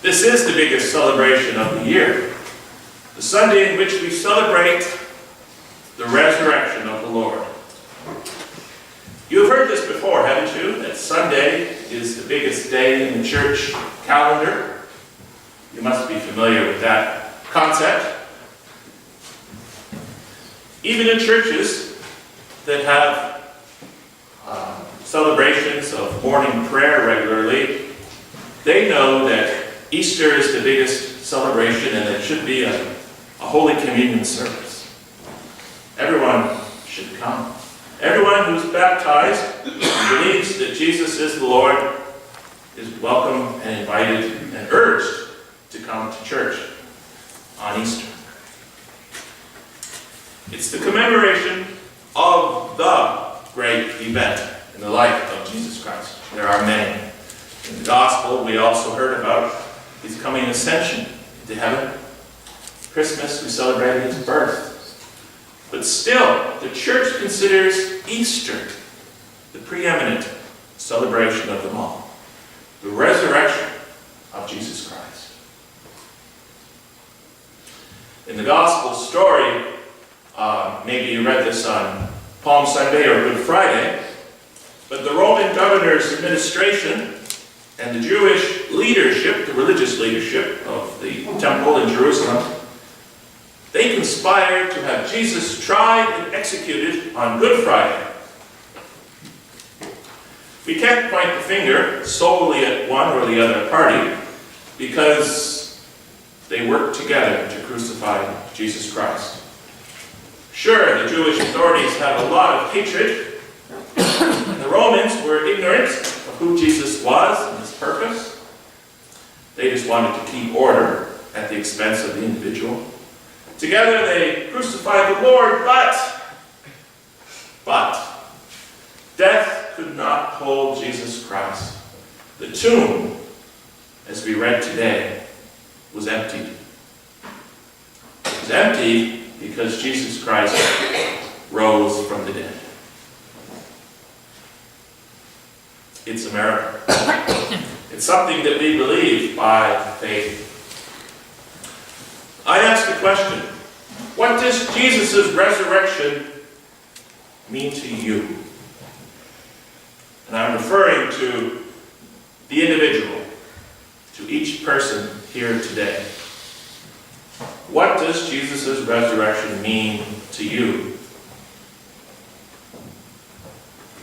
This is the biggest celebration of the year, the Sunday in which we celebrate the resurrection of the Lord. You've heard this before, haven't you? That Sunday is the biggest day in the church calendar. You must be familiar with that concept. Even in churches that have celebrations of morning prayer regularly, they know that Easter is the biggest celebration and it should be a Holy Communion service. Everyone should come. Everyone who's baptized and believes that Jesus is the Lord is welcome and invited and urged to come to church on Easter. It's the commemoration of the great event in the life of Jesus Christ. There are many. In the Gospel, we also heard about His coming ascension into heaven. Christmas, we celebrated His birth. But still, the church considers Easter the preeminent celebration of them all. The resurrection of Jesus Christ. In the Gospel story, maybe you read this on Palm Sunday or Good Friday, but the Roman governor's administration and the Jewish leadership, the religious leadership of the temple in Jerusalem, they conspired to have Jesus tried and executed on Good Friday. We can't point the finger solely at one or the other party because they worked together to crucify Jesus Christ. Sure, the Jewish authorities had a lot of hatred, and the Romans were ignorant of who Jesus was and His purpose. They just wanted to keep order at the expense of the individual. Together they crucified the Lord, but death could not hold Jesus Christ. The tomb, as we read today, was emptied. It was empty because Jesus Christ rose from the dead. It's a miracle. It's something that we believe by faith. I ask the question, what does Jesus' resurrection mean to you? And I'm referring to the individual, to each person here today. What does Jesus' resurrection mean to you?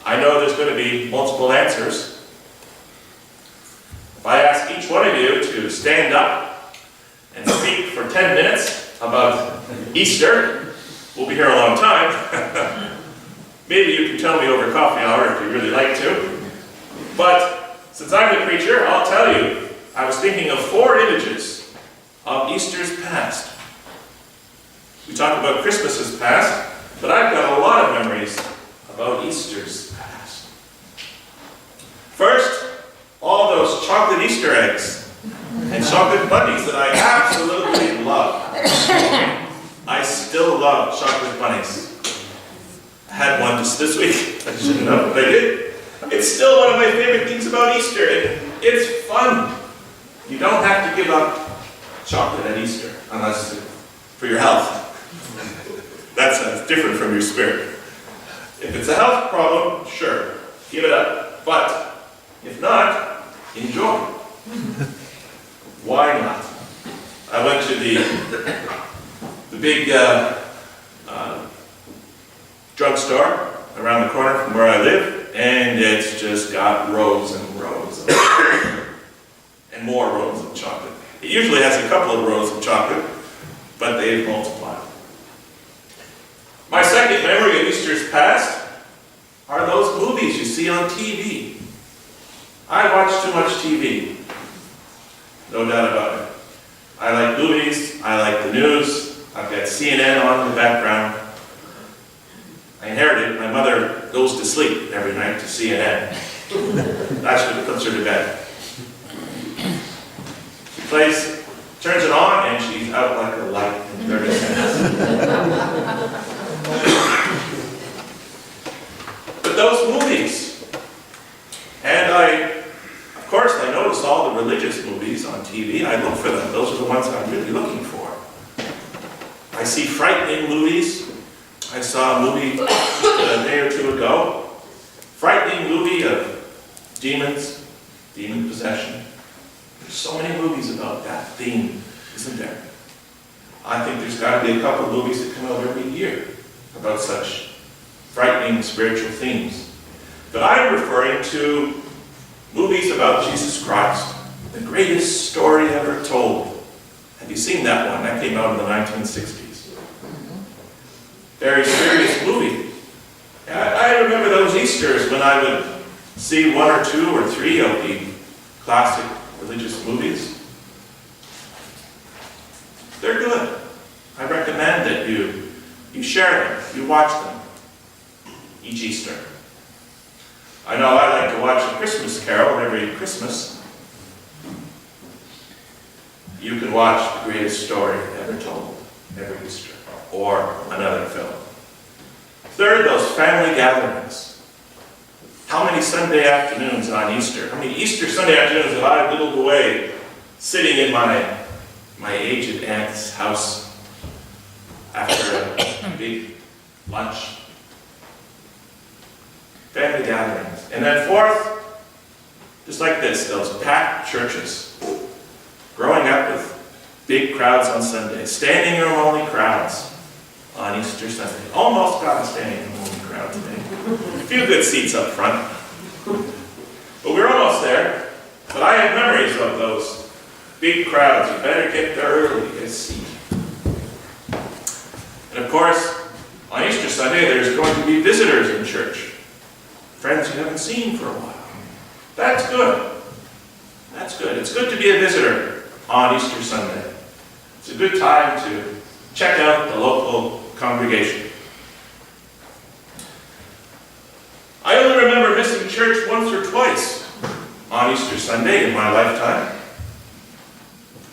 I know there's going to be multiple answers. If I ask each one of you to stand up and speak for 10 minutes about Easter, we'll be here a long time. Maybe you can tell me over coffee hour if you really like to. But since I'm the preacher, I'll tell you, I was thinking of 4 images of Easter's past. We talk about Christmas's past, but I've got a lot of memories about Easter's past. First, all those chocolate Easter eggs and chocolate bunnies that I absolutely love. I still love chocolate bunnies. I had one just this week. I shouldn't know, but I did. It's still one of my favorite things about Easter, and it's fun. You don't have to give up chocolate at Easter, unless it's for your health. That's different from your spirit. If it's a health problem, sure, give it up. But if not, enjoy. Why not? I went to the big drugstore around the corner from where I live, and it's just got rows and rows of and more rows of chocolate. It usually has a couple of rows of chocolate, but they've multiplied. My second memory of Easter's past are those movies you see on TV. I watch too much TV. No doubt about it. I like movies, I like the news, I've got CNN on in the background. I inherited, my mother goes to sleep every night to CNN. That's what puts her to bed. She turns it on, and she's out like a light in 30 seconds. But those movies, and of course, I noticed all the religious movies on TV, I look for them. Those are the ones I'm really looking for. I see frightening movies. I saw a movie just a day or two ago. Frightening movie of demons, demon possession. There's so many movies about that theme, isn't there? I think there's got to be a couple of movies that come out every year about such frightening spiritual themes. But I'm referring to movies about Jesus Christ, the greatest story ever told. Have you seen that one? That came out in the 1960s. Very serious movie. I remember those Easters when I would see one or two or three of the classic religious movies. They're good. I recommend that you share them, you watch them each Easter. I know I like to watch A Christmas Carol every Christmas. You can watch The Greatest Story Ever Told every Easter, or another film. Third, those family gatherings. How many Sunday afternoons on Easter, how many Easter Sunday afternoons have I whittled away sitting in my aged aunt's house after a big lunch? Family gatherings. And then fourth, just like this, those packed churches. Growing up with big crowds on Sunday, standing room only crowds on Easter Sunday. Almost got a standing room only crowd today. A few good seats up front. But we're almost there. But I have memories of those big crowds. You better get there early to get a seat. And of course, on Easter Sunday, there's going to be visitors in church. Friends you haven't seen for a while. That's good. That's good. It's good to be a visitor on Easter Sunday. It's a good time to check out the local congregation. I only remember missing church once or twice on Easter Sunday in my lifetime.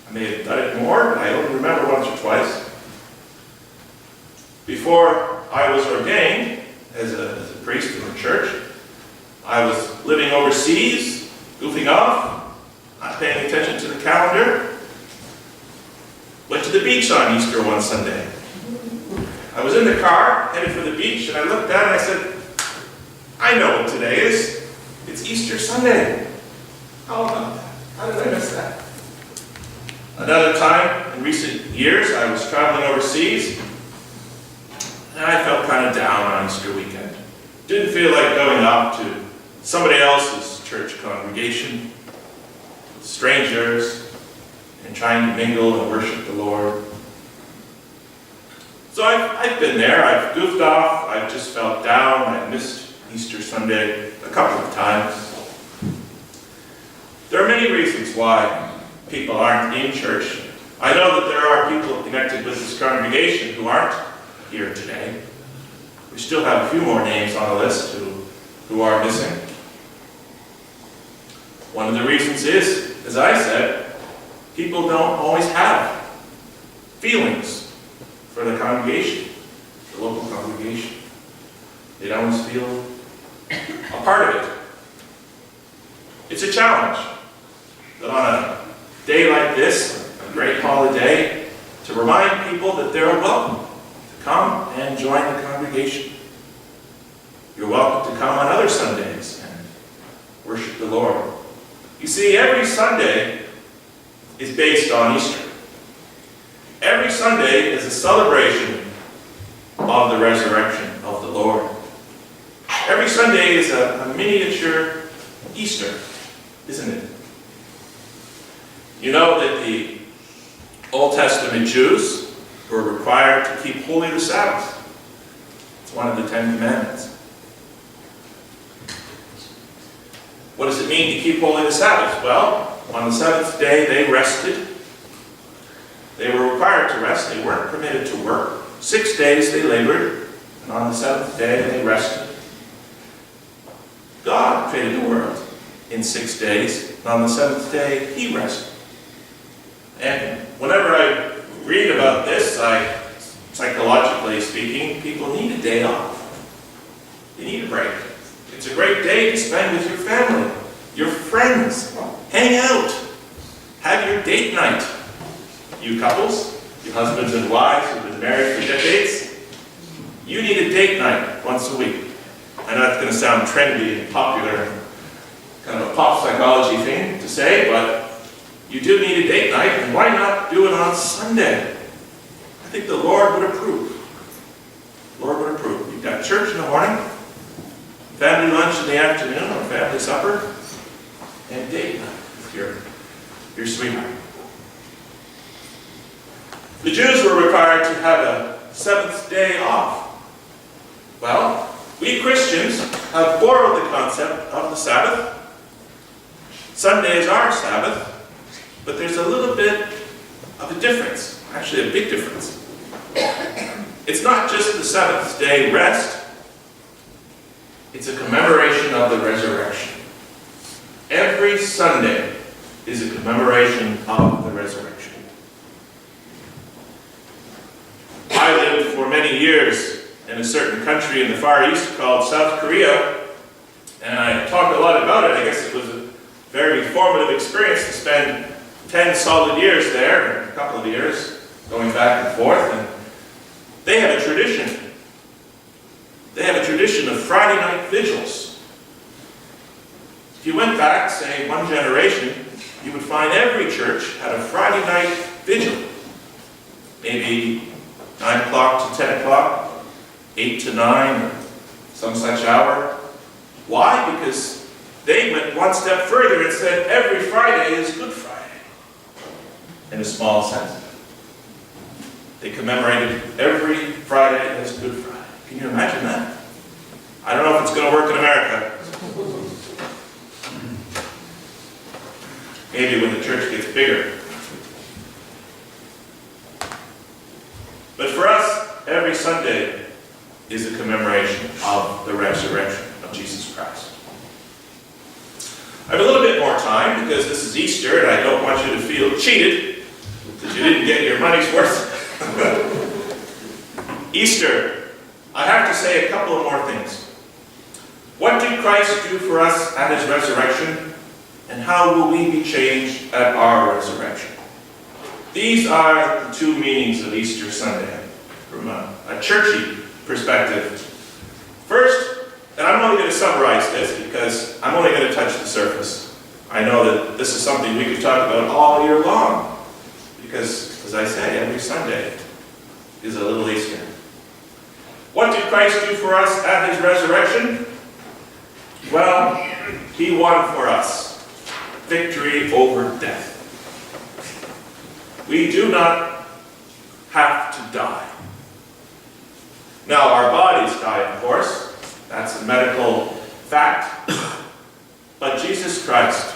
I may have done it more, but I only remember once or twice. Before I was ordained as a priest in the church, I was living overseas, goofing off, not paying attention to the calendar. Went to the beach on Easter one Sunday. I was in the car, headed for the beach, and I looked down and I said, I know what today is. It's Easter Sunday. How about that? How did I miss that? Another time, in recent years, I was traveling overseas, and I felt kind of down on Easter weekend. Didn't feel like going off to somebody else's church congregation, strangers, and trying to mingle and worship the Lord. So I've been there, I've goofed off, I've just felt down, I missed Easter Sunday a couple of times. There are many reasons why people aren't in church. I know that there are people connected with this congregation who aren't here today. We still have a few more names on the list who are missing. One of the reasons is, as I said, people don't always have feelings for the congregation, the local congregation. They don't always feel a part of it. It's a challenge that on a day like this, a great holiday, to remind people that they're welcome to come and join the congregation. You're welcome to come on other Sundays and worship the Lord. You see, every Sunday is based on Easter. Every Sunday is a celebration of the resurrection of the Lord. Every Sunday is a miniature Easter, isn't it? You know that the Old Testament Jews were required to keep holy the Sabbath. It's one of the 10 Commandments. What does it mean to keep holy the Sabbath? Well, on the seventh day they rested. They were required to rest. They weren't permitted to work. 6 days they labored, and on the seventh day they rested. God created the world in 6 days, and on the seventh day He rested. And whenever I read about this, psychologically speaking, people need a day off. They need a break. It's a great day to spend with your family, your friends. Hang out, have your date night. You couples, you husbands and wives who've been married for decades, you need a date night once a week. I know that's going to sound trendy and popular, kind of a pop psychology thing to say, but you do need a date night, and why not do it on Sunday? I think the Lord would approve. The Lord would approve. You've got church in the morning, family lunch in the afternoon, or family supper, and date night with your sweetheart. The Jews were required to have a seventh day off. Well, we Christians have borrowed the concept of the Sabbath. Sunday is our Sabbath, but there's a little bit of a difference, actually a big difference. It's not just the seventh day rest, it's a commemoration of the resurrection. Every Sunday is a commemoration of the resurrection. I lived for many years in a certain country in the Far East called South Korea, and I talk a lot about it. I guess it was a very formative experience to spend 10 solid years there, and a couple of years going back and forth, and they have a tradition. They have a tradition of Friday night vigils. If you went back, say, one generation, you would find every church had a Friday night vigil. Maybe 9 o'clock to 10 o'clock, 8 to 9, or some such hour. Why? Because they went one step further and said every Friday is Good Friday, in a small sense. They commemorated every Friday as Good Friday. Can you imagine that? I don't know if it's going to work in America. Maybe when the church gets bigger. But for us, every Sunday is a commemoration of the resurrection of Jesus Christ. I have a little bit more time because this is Easter and I don't want you to feel cheated because you didn't get your money's worth. Easter, I have to say a couple of more things. What did Christ do for us at his resurrection? And how will we be changed at our resurrection? These are the two meanings of Easter Sunday from a churchy perspective. First, and I'm only going to summarize this because I'm only going to touch the surface. I know that this is something we could talk about all year long because, as I say, every Sunday is a little Easter. What did Christ do for us at his resurrection? Well, he won for us victory over death. We do not have to die. Now, our bodies die, of course. That's a medical fact. But Jesus Christ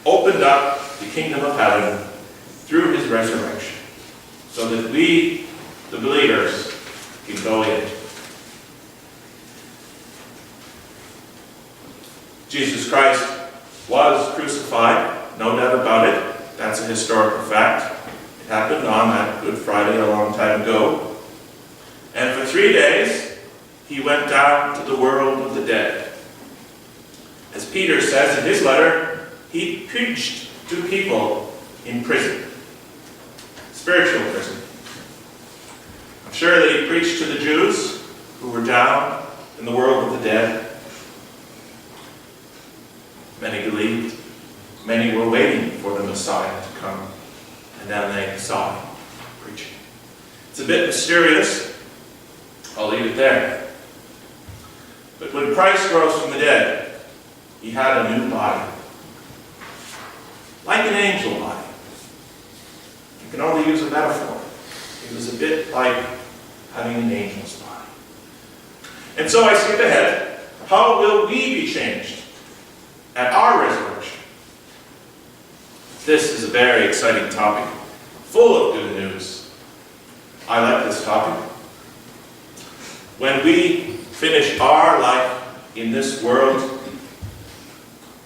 opened up the kingdom of heaven through his resurrection so that we, the believers, can go in. Jesus Christ was crucified, no doubt about it. That's a historical fact. It happened on that Good Friday a long time ago. And for 3 days, he went down to the world of the dead. As Peter says in his letter, he preached to people in prison, spiritual prison. I'm sure that he preached to the Jews who were down in the world of the dead. Many believed. Many were waiting for the Messiah to come. And then they saw him preaching. It's a bit mysterious. I'll leave it there. But when Christ rose from the dead, he had a new body. Like an angel body. You can only use a metaphor. It was a bit like having an angel's body. And so I skip ahead. How will we be changed at our resurrection? This is a very exciting topic, full of good news. I like this topic. When we finish our life in this world,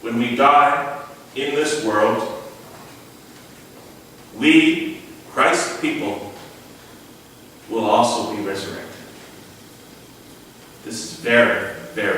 when we die in this world, we, Christ's people, will also be resurrected. This is very, very